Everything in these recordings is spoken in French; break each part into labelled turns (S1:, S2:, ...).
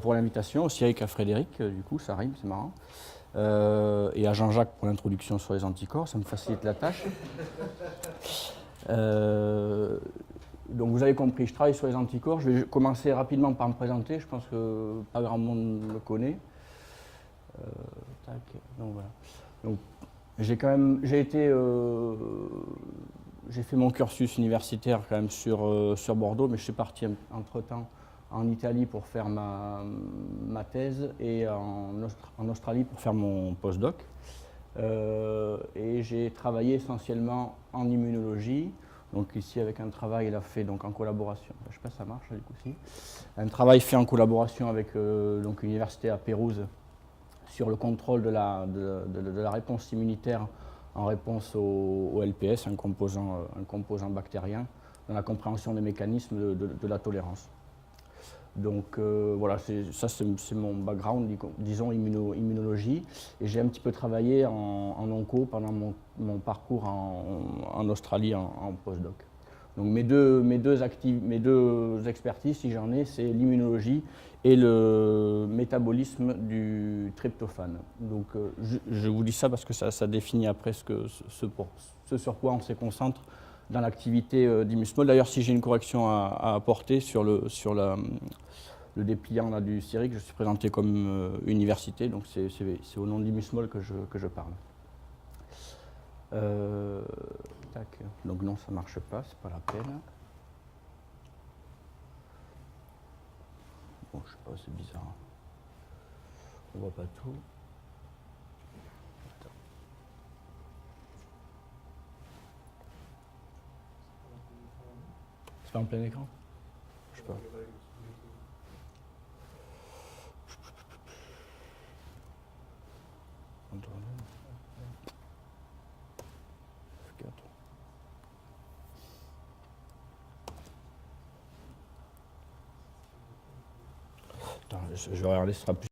S1: pour l'invitation, aussi avec Frédéric, du coup, ça rime, c'est marrant. Et à Jean-Jacques pour l'introduction sur les anticorps, ça me facilite la tâche. Donc vous avez compris, je travaille sur les anticorps. Je vais commencer rapidement par me présenter, je pense que pas grand monde le connaît. Donc voilà. Donc, j'ai fait mon cursus universitaire quand même sur Bordeaux, mais je suis parti entre-temps en Italie pour faire ma thèse et en Australie pour faire mon postdoc. Et j'ai travaillé essentiellement en immunologie, donc ici avec un travail il a fait donc en collaboration, je ne sais pas si ça marche du coup, si. Un travail fait en collaboration avec donc l'université à Pérouse sur le contrôle de la réponse immunitaire en réponse au LPS, un composant bactérien, dans la compréhension des mécanismes de la tolérance. Donc voilà, ça c'est mon background, disons immunologie, et j'ai un petit peu travaillé en onco pendant mon parcours en Australie en postdoc. Donc mes deux expertises, si j'en ai, c'est l'immunologie et le métabolisme du tryptophane. Donc je vous dis ça parce que ça définit après ce sur quoi on se concentre dans l'activité d'Immusmol. D'ailleurs, si j'ai une correction à apporter sur le dépliant là, du CIRIC, je suis présenté comme université, donc c'est au nom d'Immusmol que je parle. Tac. Donc non, ça ne marche pas, c'est pas la peine. Bon, je sais pas, c'est bizarre. On voit pas tout. Attends. C'est pas en plein écran? Je sais pas. Je vais regarder, ce sera plus.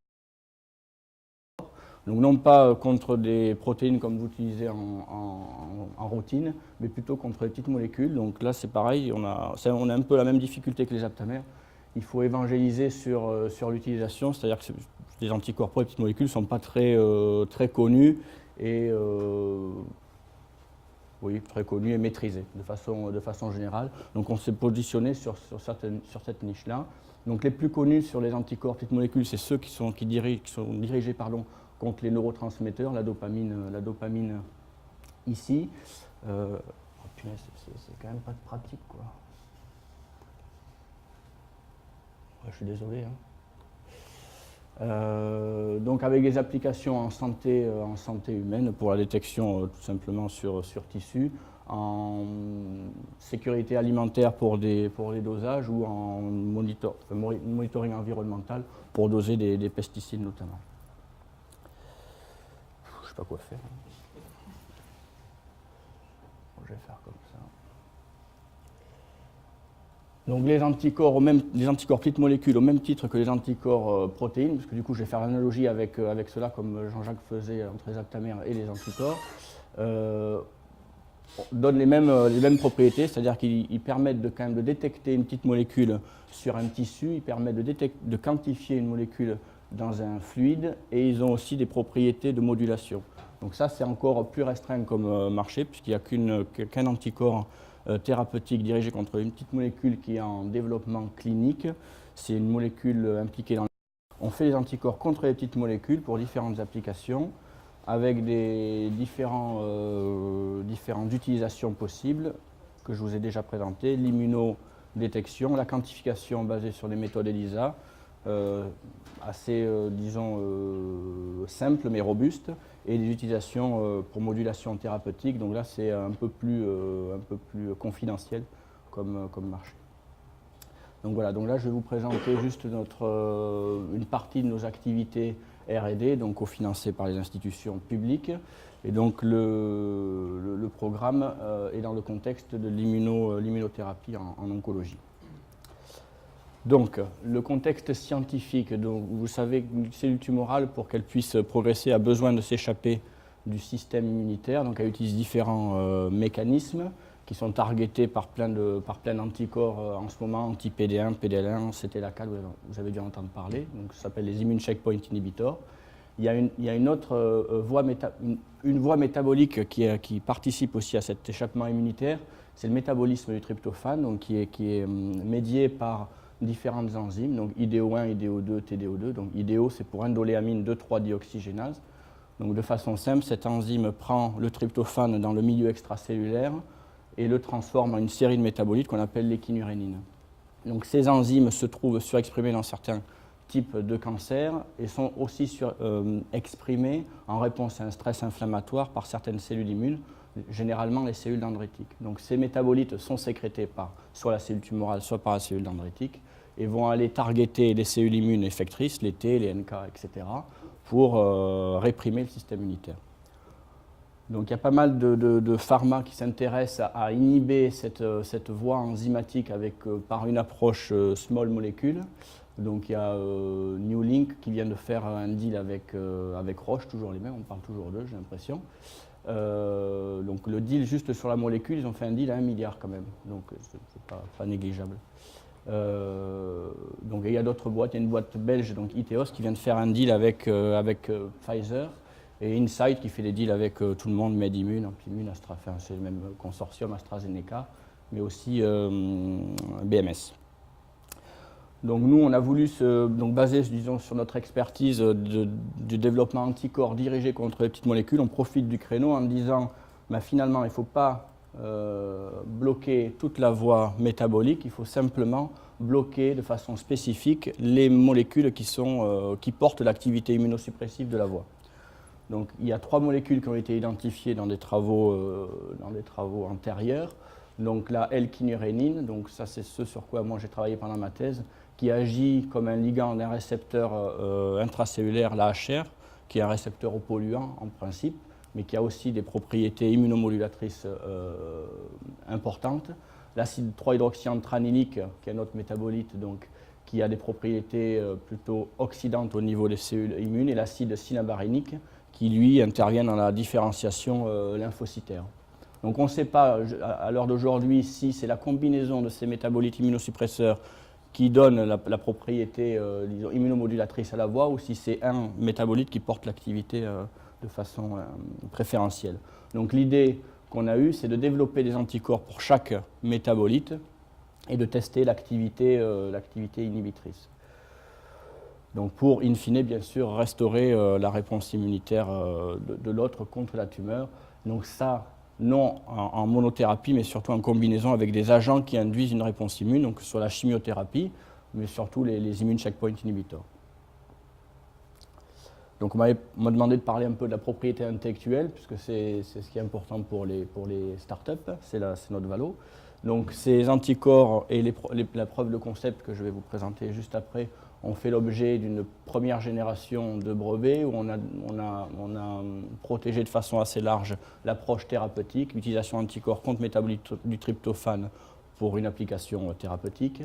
S1: Donc non pas contre des protéines comme vous utilisez en routine, mais plutôt contre les petites molécules. Donc là c'est pareil, on a un peu la même difficulté que les aptamères. Il faut évangéliser sur l'utilisation, c'est-à-dire que les anticorps pour les petites molécules ne sont pas très connus et très connus et maîtrisés de façon générale. Donc on s'est positionné sur cette niche-là. Donc les plus connus sur les anticorps petites molécules, c'est ceux qui sont dirigés contre les neurotransmetteurs, la dopamine ici. Oh punaise, c'est quand même pas de pratique, quoi. Ouais, je suis désolé. Donc avec des applications en santé humaine pour la détection tout simplement sur tissu, en sécurité alimentaire pour des dosages ou en monitoring environnemental pour doser des pesticides notamment. Je ne sais pas quoi faire. Bon, je vais faire comme ça. Donc les anticorps petites molécules au même titre que les anticorps protéines, parce que du coup je vais faire l'analogie avec cela comme Jean-Jacques faisait entre les aptamères et les anticorps, donnent les mêmes propriétés, c'est-à-dire qu'ils permettent quand même de détecter une petite molécule sur un tissu, ils permettent de quantifier une molécule dans un fluide, et ils ont aussi des propriétés de modulation. Donc ça c'est encore plus restreint comme marché, puisqu'il n'y a qu'un anticorps thérapeutique dirigée contre une petite molécule qui est en développement clinique. C'est une molécule impliquée dans. On fait des anticorps contre les petites molécules pour différentes applications, avec des différentes utilisations possibles que je vous ai déjà présentées. L'immunodétection, la quantification basée sur des méthodes ELISA, assez, disons, simples mais robustes, et des utilisations pour modulation thérapeutique. Donc là, c'est un peu plus confidentiel comme marché. Donc voilà, donc là, je vais vous présenter juste une partie de nos activités R&D, donc cofinancées par les institutions publiques. Et donc le programme est dans le contexte de l'immunothérapie en oncologie. Donc, le contexte scientifique, donc, vous savez qu'une cellule tumorale, pour qu'elle puisse progresser, a besoin de s'échapper du système immunitaire, donc elle utilise différents mécanismes. qui sont targetés par plein d'anticorps en ce moment, anti-PD1, PDL1, CTLA4, vous avez dû en entendre parler, donc ça s'appelle les immune checkpoint inhibitors. Il y a une autre voie métabolique qui participe aussi à cet échappement immunitaire, c'est le métabolisme du tryptophane, donc qui est médié par différentes enzymes, donc IDO1, IDO2, TDO2. Donc IDO, c'est pour indoléamine 2,3-dioxygénase. Donc de façon simple, cette enzyme prend le tryptophane dans le milieu extracellulaire et le transforme en une série de métabolites qu'on appelle l'équinurénine. Donc ces enzymes se trouvent surexprimées dans certains types de cancers et sont aussi exprimées en réponse à un stress inflammatoire par certaines cellules immunes, généralement les cellules dendritiques. Donc ces métabolites sont sécrétés par soit la cellule tumorale, soit par la cellule dendritique et vont aller targeter les cellules immunes effectrices, les T, les NK, etc., pour réprimer le système immunitaire. Donc il y a pas mal de pharma qui s'intéressent à inhiber cette voie enzymatique par une approche small molecule. Donc il y a New Link qui vient de faire un deal avec Roche, toujours les mêmes, on parle toujours d'eux, j'ai l'impression. Donc le deal juste sur la molécule, ils ont fait un deal à 1 milliard quand même, donc c'est pas négligeable. Donc il y a d'autres boîtes, il y a une boîte belge, donc Iteos, qui vient de faire un deal avec Pfizer, et Incyte qui fait des deals avec tout le monde, MedImmune, Amplimmune, c'est le même consortium, AstraZeneca, mais aussi BMS. Donc nous, on a voulu baser, disons, sur notre expertise du développement anticorps dirigé contre les petites molécules. On profite du créneau en disant, finalement, il ne faut pas bloquer toute la voie métabolique, il faut simplement bloquer de façon spécifique les molécules qui portent l'activité immunosuppressive de la voie. Donc il y a 3 molécules qui ont été identifiées dans des travaux antérieurs. Donc la L-kynurénine, donc ça c'est ce sur quoi moi j'ai travaillé pendant ma thèse, qui agit comme un ligand d'un récepteur intracellulaire, l'AHR, qui est un récepteur aux polluants en principe, mais qui a aussi des propriétés immunomodulatrices importantes. L'acide 3-hydroxyantranilique, qui est un autre métabolite, donc, qui a des propriétés plutôt oxydantes au niveau des cellules immunes, et l'acide cinabarénique, qui lui intervient dans la différenciation lymphocytaire. Donc on ne sait pas à l'heure d'aujourd'hui si c'est la combinaison de ces métabolites immunosuppresseurs qui donne la propriété immunomodulatrice à la voie ou si c'est un métabolite qui porte l'activité de façon préférentielle. Donc l'idée qu'on a eue, c'est de développer des anticorps pour chaque métabolite et de tester l'activité inhibitrice. Donc pour, in fine, bien sûr, restaurer la réponse immunitaire de l'autre contre la tumeur. Donc ça, non en monothérapie, mais surtout en combinaison avec des agents qui induisent une réponse immune, donc soit la chimiothérapie, mais surtout les immune checkpoint inhibitors. Donc on m'a demandé de parler un peu de la propriété intellectuelle, puisque c'est ce qui est important pour les startups, c'est notre valo. Donc ces anticorps et la preuve de concept que je vais vous présenter juste après ont fait l'objet d'une première génération de brevets où on a protégé de façon assez large l'approche thérapeutique, l'utilisation d'anticorps contre métabolite du tryptophane pour une application thérapeutique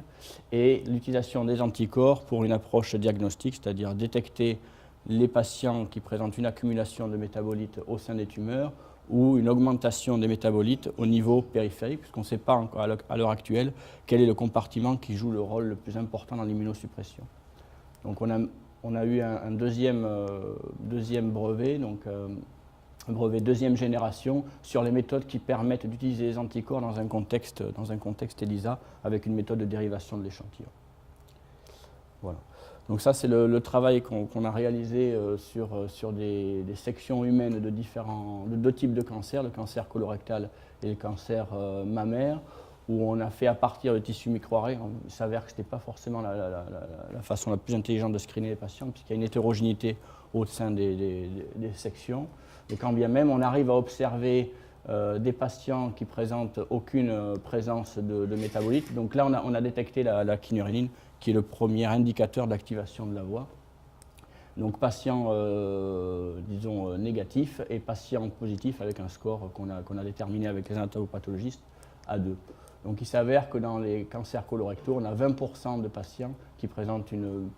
S1: et l'utilisation des anticorps pour une approche diagnostique, c'est-à-dire détecter les patients qui présentent une accumulation de métabolites au sein des tumeurs ou une augmentation des métabolites au niveau périphérique, puisqu'on ne sait pas encore à l'heure actuelle quel est le compartiment qui joue le rôle le plus important dans l'immunosuppression. Donc on a eu un deuxième brevet, donc un brevet deuxième génération, sur les méthodes qui permettent d'utiliser les anticorps dans un contexte ELISA avec une méthode de dérivation de l'échantillon. Voilà. Donc ça, c'est le travail qu'on a réalisé sur des sections humaines de 2 types de cancers, le cancer colorectal et le cancer mammaire, où on a fait à partir de tissus microarrés. Il s'avère que ce n'était pas forcément la façon la plus intelligente de screener les patients, puisqu'il y a une hétérogénéité au sein des sections. Et quand bien même, on arrive à observer des patients qui présentent aucune présence de métabolites. Donc là, on a détecté la kynurénine, qui est le premier indicateur d'activation de la voie. Donc patient, disons, négatif et patient positif avec un score qu'on a déterminé avec les anatomopathologistes à 2. Donc il s'avère que dans les cancers colorectaux, on a 20% de patients qui présentent une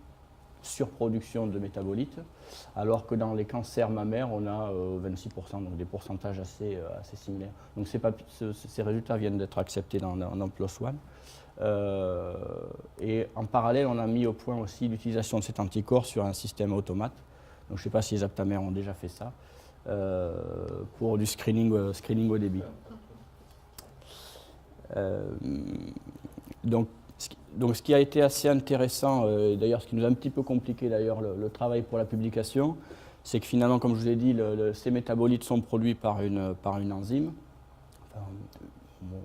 S1: surproduction de métabolites, alors que dans les cancers mammaires, on a 26%, donc des pourcentages assez similaires. Donc ces résultats viennent d'être acceptés dans PLOS ONE. Et en parallèle, on a mis au point aussi l'utilisation de cet anticorps sur un système automate. Donc je ne sais pas si les aptamères ont déjà fait ça, pour du screening au débit. Donc ce qui a été assez intéressant, d'ailleurs ce qui nous a un petit peu compliqué d'ailleurs le travail pour la publication, c'est que finalement, comme je vous ai dit, ces métabolites sont produits par une enzyme. Enfin,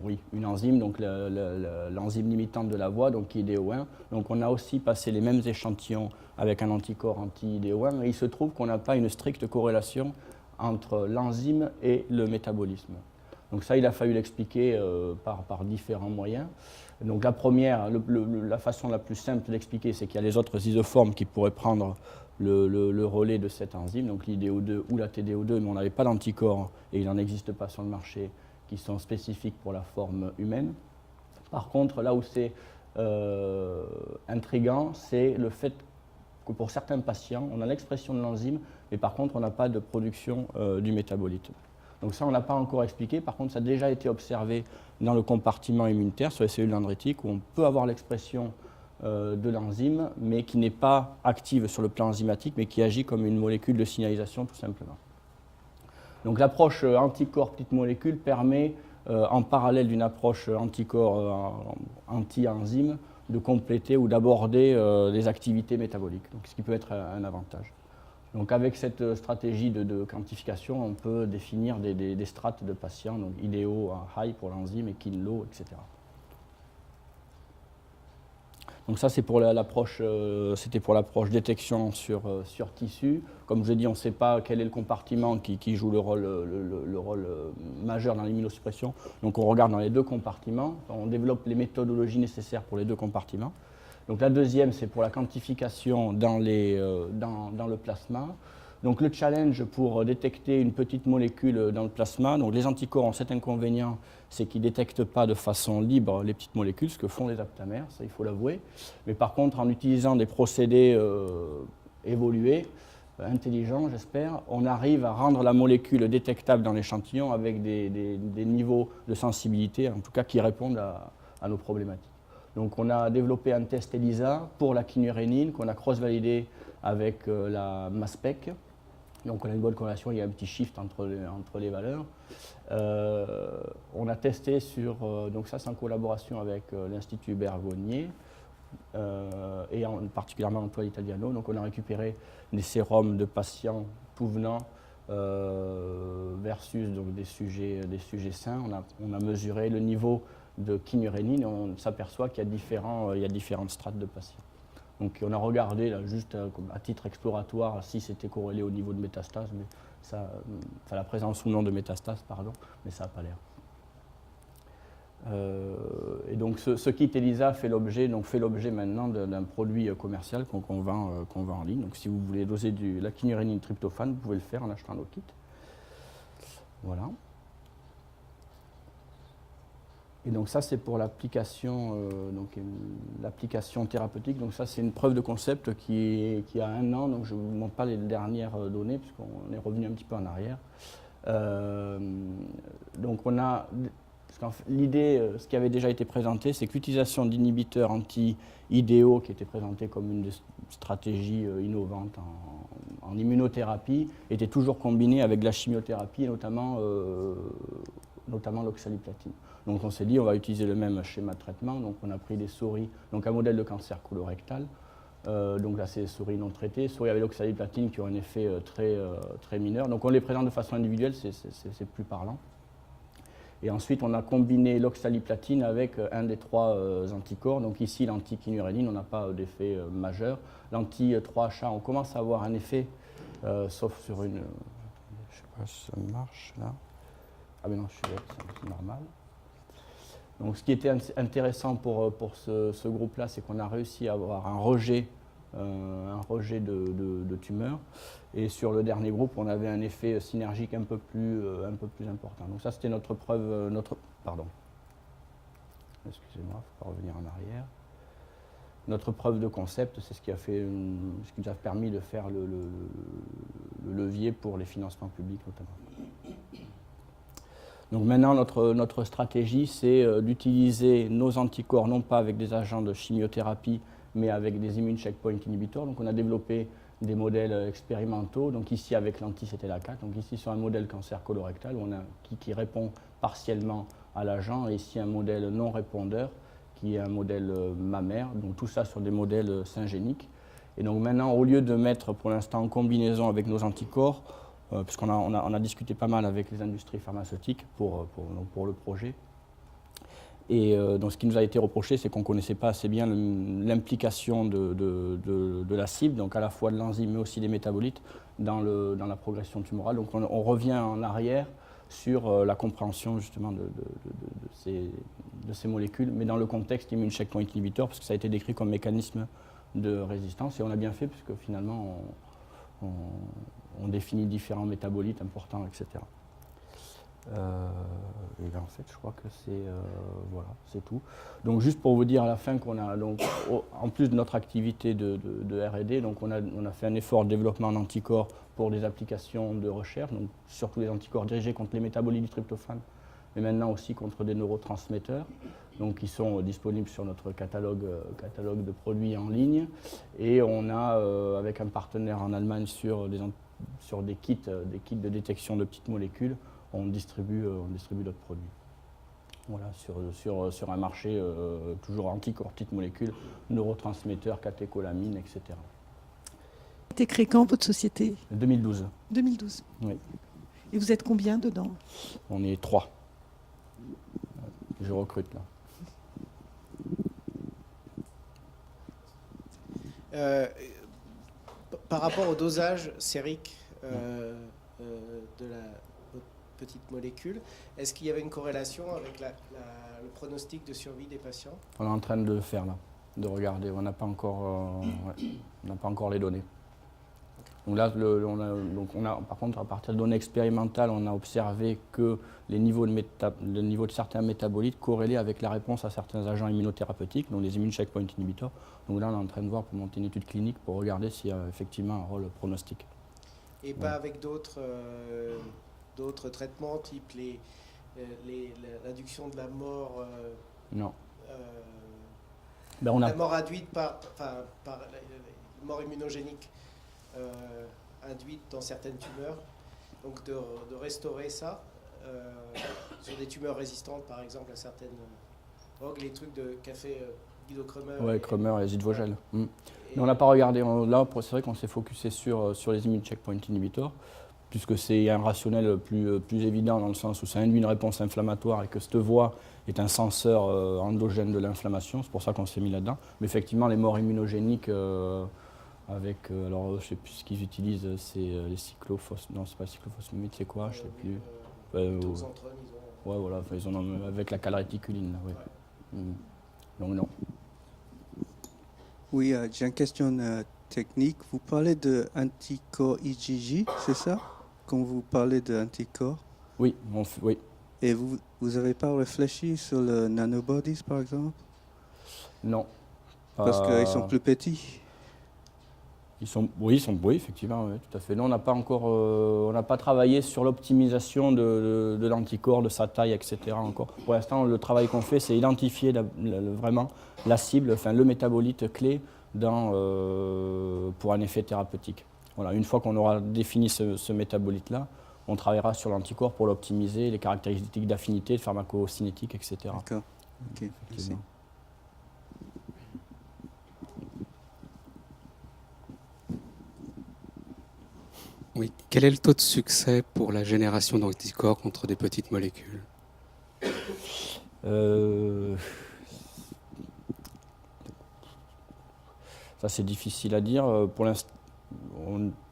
S1: oui, une enzyme, donc l'enzyme limitante de la voie, donc IDO1. Donc on a aussi passé les mêmes échantillons avec un anticorps anti-IDO1, et il se trouve qu'on n'a pas une stricte corrélation entre l'enzyme et le métabolisme. Donc ça, il a fallu l'expliquer par différents moyens. Donc la première, la façon la plus simple d'expliquer, c'est qu'il y a les autres isoformes qui pourraient prendre le relais de cette enzyme, donc l'IDO2 ou la TDO2, mais on n'avait pas d'anticorps et il n'en existe pas sur le marché qui sont spécifiques pour la forme humaine. Par contre, là où c'est intriguant, c'est le fait que pour certains patients, on a l'expression de l'enzyme, mais par contre, on n'a pas de production du métabolite. Donc ça, on n'a pas encore expliqué. Par contre, ça a déjà été observé dans le compartiment immunitaire, sur les cellules dendritiques, où on peut avoir l'expression de l'enzyme, mais qui n'est pas active sur le plan enzymatique, mais qui agit comme une molécule de signalisation, tout simplement. Donc l'approche anticorps petite molécule permet, en parallèle d'une approche anticorps anti-enzyme, de compléter ou d'aborder les activités métaboliques, donc ce qui peut être un avantage. Donc avec cette stratégie de quantification, on peut définir des strates de patients, donc IDO high pour l'enzyme et KIN low, etc. Donc ça, c'est pour l'approche, c'était pour l'approche détection sur tissu. Comme je l'ai dit, on ne sait pas quel est le compartiment qui joue le rôle majeur dans l'immunosuppression. Donc on regarde dans les deux compartiments, on développe les méthodologies nécessaires pour les deux compartiments. Donc la deuxième, c'est pour la quantification dans le plasma. Donc le challenge pour détecter une petite molécule dans le plasma, donc les anticorps ont cet inconvénient, c'est qu'ils ne détectent pas de façon libre les petites molécules, ce que font les aptamères, ça il faut l'avouer. Mais par contre, en utilisant des procédés évolués, intelligents j'espère, on arrive à rendre la molécule détectable dans l'échantillon avec des niveaux de sensibilité, en tout cas qui répondent à nos problématiques. Donc on a développé un test ELISA pour la kynurénine qu'on a cross-validé avec la MASPEC. Donc on a une bonne corrélation, il y a un petit shift entre les valeurs. On a testé donc ça c'est en collaboration avec l'Institut Bergonié et particulièrement Antoine Italiano. Donc on a récupéré des sérums de patients tout venant versus donc, des sujets sains. On a mesuré le niveau de kynurénine et on s'aperçoit qu'il y a différentes strates de patients. Donc on a regardé là, juste à titre exploratoire si c'était corrélé au niveau de métastase, mais enfin la présence ou non de métastase, pardon, mais ça n'a pas l'air. Et donc ce kit ELISA fait l'objet maintenant d'un produit commercial qu'on vend en ligne. Donc si vous voulez doser la kynurénine tryptophane, vous pouvez le faire en achetant nos kits. Voilà. Et donc ça, c'est pour l'application thérapeutique. Donc ça, c'est une preuve de concept qui a 1 an. Donc je ne vous montre pas les dernières données, puisqu'on est revenu un petit peu en arrière. Donc on a... L'idée, ce qui avait déjà été présenté, c'est que l'utilisation d'inhibiteurs anti-IDO, qui était présenté comme une des stratégies innovantes en immunothérapie, était toujours combinée avec de la chimiothérapie, et notamment l'oxaliplatine. Donc on s'est dit, on va utiliser le même schéma de traitement. Donc on a pris des souris, donc un modèle de cancer colorectal. Donc là, c'est des souris non traitées, souris avec l'oxaliplatine qui ont un effet très mineur. Donc on les présente de façon individuelle, c'est plus parlant. Et ensuite, on a combiné l'oxaliplatine avec un des 3 anticorps. Donc ici, l'anti-kynurénine, on n'a pas d'effet majeur. L'anti-3HA, on commence à avoir un effet, sauf sur une... Je ne sais pas si ça marche là. Ah mais non, je suis bête, c'est normal. Donc ce qui était intéressant pour ce groupe-là, c'est qu'on a réussi à avoir un rejet de tumeur. Et sur le dernier groupe, on avait un effet synergique un peu plus important. Donc ça, c'était notre preuve, pardon. Excusez-moi, il ne faut pas revenir en arrière. notre preuve de concept, c'est ce qui nous a permis de faire le levier pour les financements publics notamment. Donc maintenant, notre stratégie, c'est d'utiliser nos anticorps, non pas avec des agents de chimiothérapie, mais avec des immune checkpoint inhibitors. Donc on a développé des modèles expérimentaux, donc ici avec l'anti-CTLA4, donc ici sur un modèle cancer colorectal qui répond partiellement à l'agent, et ici un modèle non répondeur qui est un modèle mammaire, donc tout ça sur des modèles syngéniques. Et donc maintenant, au lieu de mettre pour l'instant en combinaison avec nos anticorps, puisqu'on a discuté pas mal avec les industries pharmaceutiques pour le projet, et donc ce qui nous a été reproché, c'est qu'on ne connaissait pas assez bien l'implication de la cible, donc à la fois de l'enzyme mais aussi des métabolites, dans la progression tumorale. Donc on revient en arrière sur la compréhension justement de ces molécules, mais dans le contexte immune checkpoint inhibitor, parce que ça a été décrit comme mécanisme de résistance, et on a bien fait, puisque finalement on définit différents métabolites importants, etc. Et en fait, je crois que voilà, c'est tout. Donc juste pour vous dire à la fin qu'on a, donc, en plus de notre activité de R&D, donc on a fait un effort de développement en anticorps pour des applications de recherche, donc surtout les anticorps dirigés contre les métabolites du tryptophane, mais maintenant aussi contre des neurotransmetteurs, donc qui sont disponibles sur notre catalogue de produits en ligne. Et on a, avec un partenaire en Allemagne sur des kits de détection de petites molécules, on distribue d'autres produits. Voilà, sur un marché toujours anticorps, petites molécules, neurotransmetteurs, catécholamines, etc.
S2: Vous avez été créé quand, votre société?
S1: 2012.
S2: 2012.
S1: Oui.
S2: Et vous êtes combien dedans?
S1: On est 3. Je recrute là.
S3: Par rapport au dosage sérique de la petite molécule, est-ce qu'il y avait une corrélation avec le pronostic de survie des patients?
S1: On est en train de le faire là, de regarder. On n'a pas encore les données. Donc là, par contre, à partir de données expérimentales, on a observé que le niveau de certains métabolites corrélait avec la réponse à certains agents immunothérapeutiques, donc les immune checkpoint inhibitors. Donc là, on est en train de voir pour monter une étude clinique pour regarder s'il y a effectivement un rôle pronostique.
S3: Et pas avec d'autres traitements, type l'induction de la mort.
S1: Non.
S3: La mort induite par la mort immunogénique induite dans certaines tumeurs, donc de restaurer ça sur des tumeurs résistantes, par exemple, à certaines drogues, les trucs qu'a fait Guido Kremer.
S1: Oui, Kremer et Zidvogel. On n'a pas regardé. Là, c'est vrai qu'on s'est focusé sur les immune checkpoint inhibitors, puisque c'est un rationnel plus évident dans le sens où ça induit une réponse inflammatoire et que cette voie est un senseur endogène de l'inflammation. C'est pour ça qu'on s'est mis là-dedans. Mais effectivement, les morts immunogéniques alors je ne sais plus ce qu'ils utilisent, c'est les cyclophosphomides. Non, c'est pas cyclophosphomides, c'est quoi? Je ne sais plus. Ouais, voilà, ils ont avec la calréticuline. Là, ouais. Donc non.
S4: Oui, j'ai une question technique. Vous parlez de anticorps IgG, c'est ça? Quand vous parlez d'anticorps?
S1: Oui, oui.
S4: Et vous n'avez pas réfléchi sur le nanobodies, par exemple?
S1: Non.
S4: Parce qu'ils sont plus petits.
S1: Oui, effectivement, oui, tout à fait. Nous, on n'a pas travaillé sur l'optimisation de l'anticorps, de sa taille, etc. encore. Pour l'instant, le travail qu'on fait, c'est identifier vraiment la cible, enfin le métabolite clé pour un effet thérapeutique. Voilà, une fois qu'on aura défini ce métabolite-là, on travaillera sur l'anticorps pour l'optimiser, les caractéristiques d'affinité, de pharmacocinétique, etc.
S4: D'accord. Ok, merci.
S5: Oui. Quel est le taux de succès pour la génération d'anticorps contre des petites molécules?
S1: Ça, c'est difficile à dire. Pour l'instant,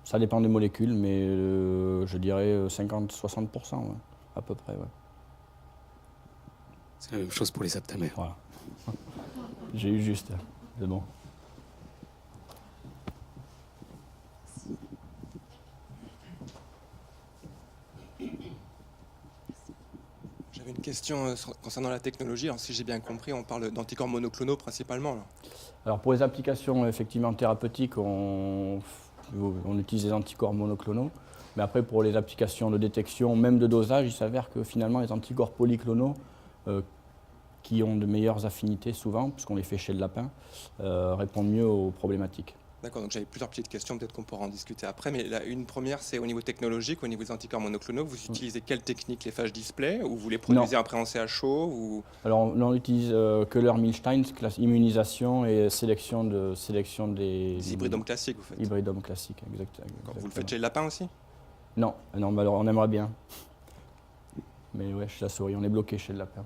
S1: ça dépend des molécules, mais je dirais 50-60%, ouais, à peu près. Ouais.
S5: C'est la même chose pour les aptamères.
S1: Voilà. J'ai eu juste. C'est bon.
S6: J'avais J'avais une question concernant la technologie. Alors, si j'ai bien compris, on parle d'anticorps monoclonaux principalement, là.
S1: Alors pour les applications effectivement thérapeutiques, on utilise des anticorps monoclonaux. Mais après pour les applications de détection, même de dosage, il s'avère que finalement les anticorps polyclonaux, qui ont de meilleures affinités souvent, puisqu'on les fait chez le lapin, répondent mieux aux problématiques.
S6: D'accord, donc j'avais plusieurs petites questions, peut-être qu'on pourra en discuter après. Mais une première, c'est au niveau technologique, au niveau des anticorps monoclonaux, vous utilisez quelle technique? Les phages display? Ou vous les produisez après en CHO ou...
S1: Alors on utilise Köhler-Milstein, classe immunisation et sélection des
S6: hybridomes classiques, vous faites?
S1: Hybridomes classiques, exactement.
S6: Vous le faites chez le lapin aussi?
S1: Non, mais alors on aimerait bien. Mais ouais, chez la souris, on est bloqué chez le lapin.